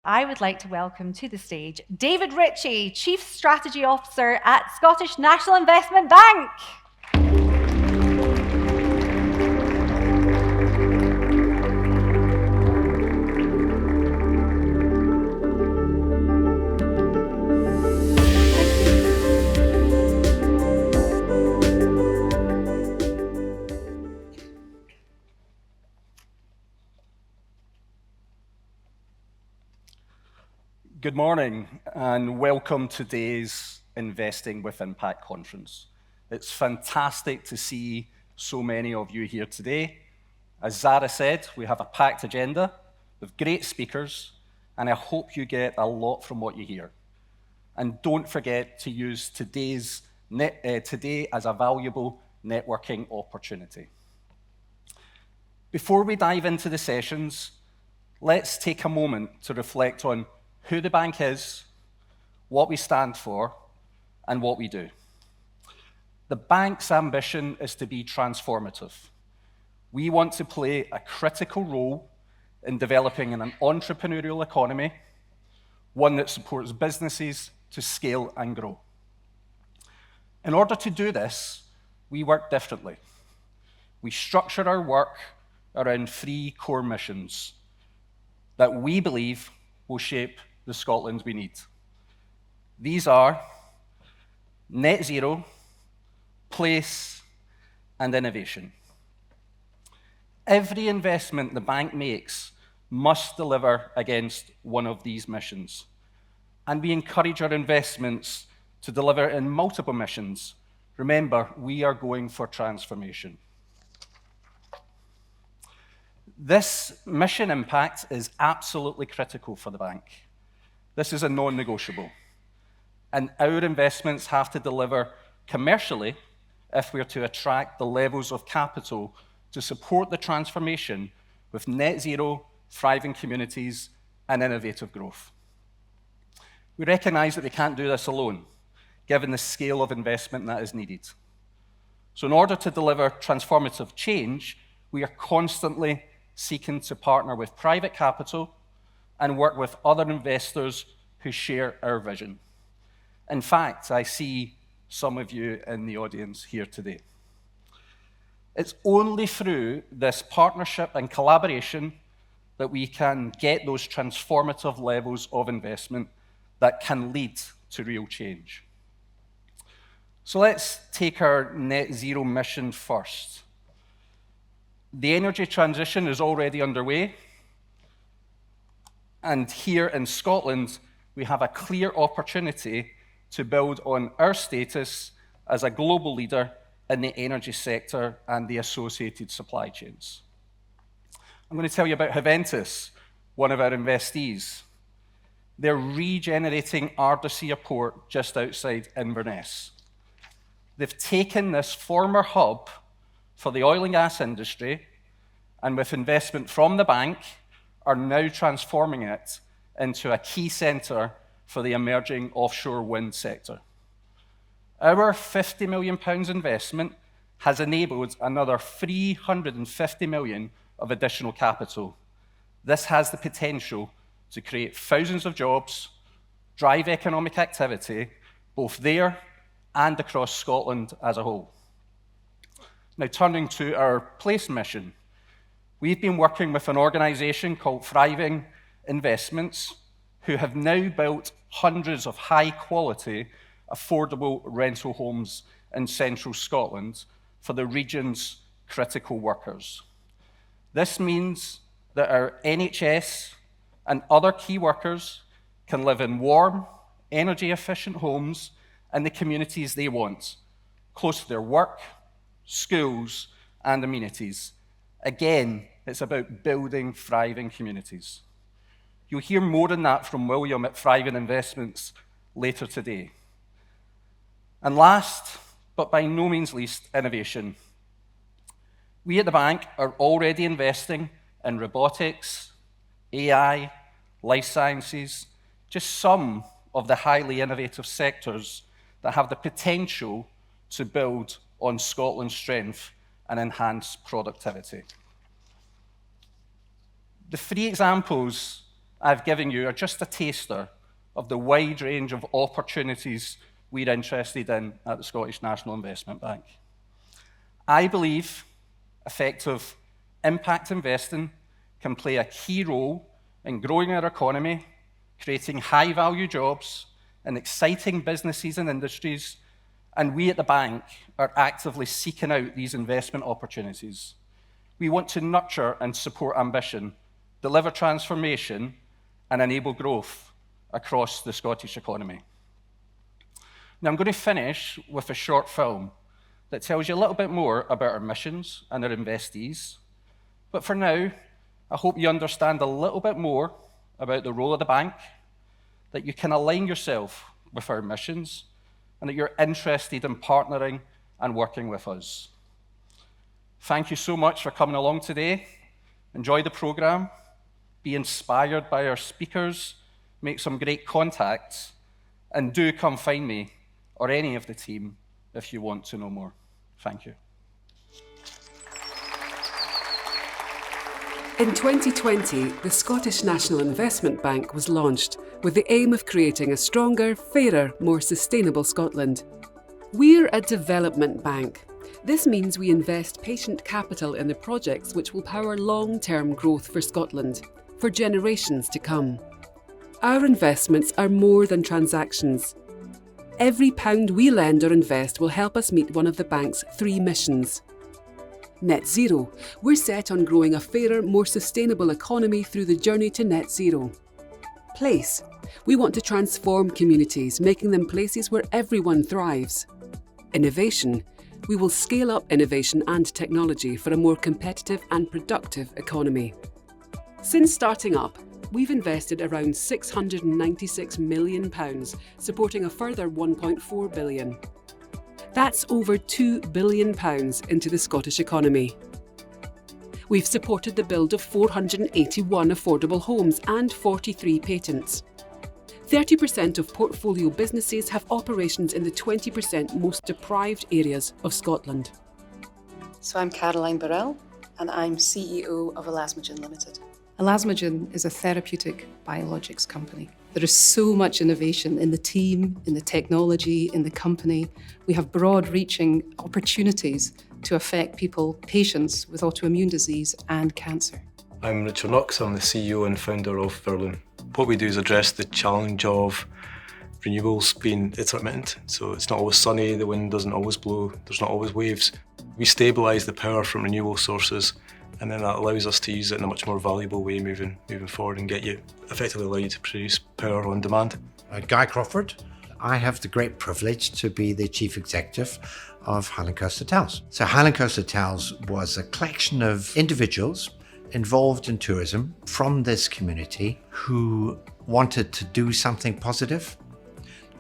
I would like to welcome to the stage David Ritchie, Chief Strategy Officer at Scottish National Investment Bank. Good morning and welcome to today's Investing with Impact conference. It's fantastic to see so many of you here today. As Zara said, we have a packed agenda with great speakers, and I hope you get a lot from what you hear. And don't forget to use today as a valuable networking opportunity. Before we dive into the sessions, let's take a moment to reflect on who the bank is, what we stand for, and what we do. The bank's ambition is to be transformative. We want to play a critical role in developing an entrepreneurial economy, one that supports businesses to scale and grow. In order to do this, we work differently. We structure our work around 3 core missions that we believe will shape the Scotland we need. These are net zero, place, and innovation. Every investment the bank makes must deliver against one of these missions. And we encourage our investments to deliver in multiple missions. Remember, we are going for transformation. This mission impact is absolutely critical for the bank. This is a non-negotiable. And our investments have to deliver commercially if we are to attract the levels of capital to support the transformation with net zero, thriving communities, and innovative growth. We recognize that we can't do this alone, given the scale of investment that is needed. So in order to deliver transformative change, we are constantly seeking to partner with private capital and work with other investors who share our vision. In fact, I see some of you in the audience here today. It's only through this partnership and collaboration that we can get those transformative levels of investment that can lead to real change. So let's take our net zero mission first. The energy transition is already underway, and here in Scotland, we have a clear opportunity to build on our status as a global leader in the energy sector and the associated supply chains. I'm going to tell you about Haventus, one of our investees. They're regenerating Ardussia Port just outside Inverness. They've taken this former hub for the oil and gas industry, and with investment from the bank, are now transforming it into a key centre for the emerging offshore wind sector. Our £50 million investment has enabled another £350 million of additional capital. This has the potential to create thousands of jobs, drive economic activity, both there and across Scotland as a whole. Now, turning to our place mission, we've been working with an organisation called Thriving Investments, who have now built hundreds of high-quality, affordable rental homes in central Scotland for the region's critical workers. This means that our NHS and other key workers can live in warm, energy-efficient homes in the communities they want, close to their work, schools, and amenities. Again, it's about building thriving communities. You'll hear more on that from William at Thriving Investments later today. And last, but by no means least, innovation. We at the bank are already investing in robotics, AI, life sciences, just some of the highly innovative sectors that have the potential to build on Scotland's strength and enhance productivity. The 3 examples I've given you are just a taster of the wide range of opportunities we're interested in at the Scottish National Investment Bank. I believe effective impact investing can play a key role in growing our economy, creating high-value jobs and exciting businesses and industries, and we at the bank are actively seeking out these investment opportunities. We want to nurture and support ambition, deliver transformation, and enable growth across the Scottish economy. Now, I'm going to finish with a short film that tells you a little bit more about our missions and our investees. But for now, I hope you understand a little bit more about the role of the bank, that you can align yourself with our missions, and that you're interested in partnering and working with us. Thank you so much for coming along today. Enjoy the programme, be inspired by our speakers, make some great contacts, and do come find me or any of the team if you want to know more. Thank you. In 2020, the Scottish National Investment Bank was launched with the aim of creating a stronger, fairer, more sustainable Scotland. We're a development bank. This means we invest patient capital in the projects which will power long-term growth for Scotland, for generations to come. Our investments are more than transactions. Every pound we lend or invest will help us meet one of the bank's 3 missions. Net zero. We're set on growing a fairer, more sustainable economy through the journey to net zero. Place. We want to transform communities, making them places where everyone thrives. Innovation. We will scale up innovation and technology for a more competitive and productive economy. Since starting up, we've invested around £696 million, supporting a further £1.4 billion. That's over £2 billion into the Scottish economy. We've supported the build of 481 affordable homes and 43 patents. 30% of portfolio businesses have operations in the 20% most deprived areas of Scotland. So I'm Caroline Burrell, and I'm CEO of Elasmogen Limited. Elasmogen is a therapeutic biologics company. There is so much innovation in the team, in the technology, in the company. We have broad-reaching opportunities to affect people, patients with autoimmune disease and cancer. I'm Richard Knox, I'm the CEO and founder of Virlin. What we do is address the challenge of renewables being intermittent. So it's not always sunny, the wind doesn't always blow, there's not always waves. We stabilise the power from renewable sources, and then that allows us to use it in a much more valuable way moving forward and effectively allow you to produce power on demand. Guy Crawford. I have the great privilege to be the chief executive of Highland Coast Hotels. So Highland Coast Hotels was a collection of individuals involved in tourism from this community who wanted to do something positive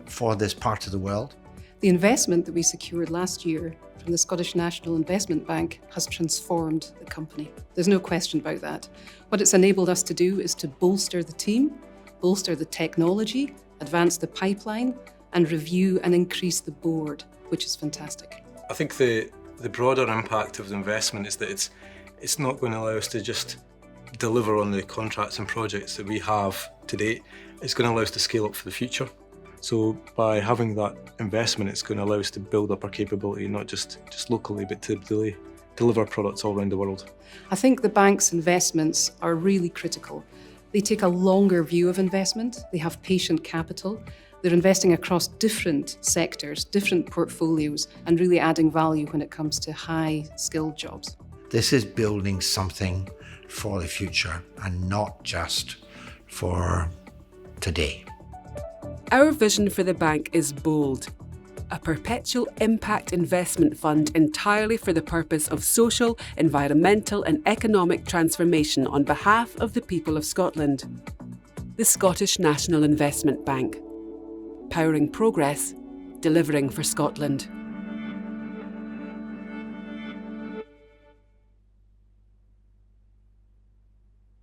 for this part of the world. The investment that we secured last year from the Scottish National Investment Bank has transformed the company. There's no question about that. What it's enabled us to do is to bolster the team, bolster the technology, advance the pipeline, and review and increase the board, which is fantastic. I think the broader impact of the investment is that it's not going to allow us to just deliver on the contracts and projects that we have today. It's going to allow us to scale up for the future. So by having that investment, it's going to allow us to build up our capability, not just locally, but to deliver products all around the world. I think the bank's investments are really critical. They take a longer view of investment. They have patient capital. They're investing across different sectors, different portfolios, and really adding value when it comes to high-skilled jobs. This is building something for the future and not just for today. Our vision for the bank is bold. A perpetual impact investment fund entirely for the purpose of social, environmental and economic transformation on behalf of the people of Scotland. The Scottish National Investment Bank. Powering progress, delivering for Scotland.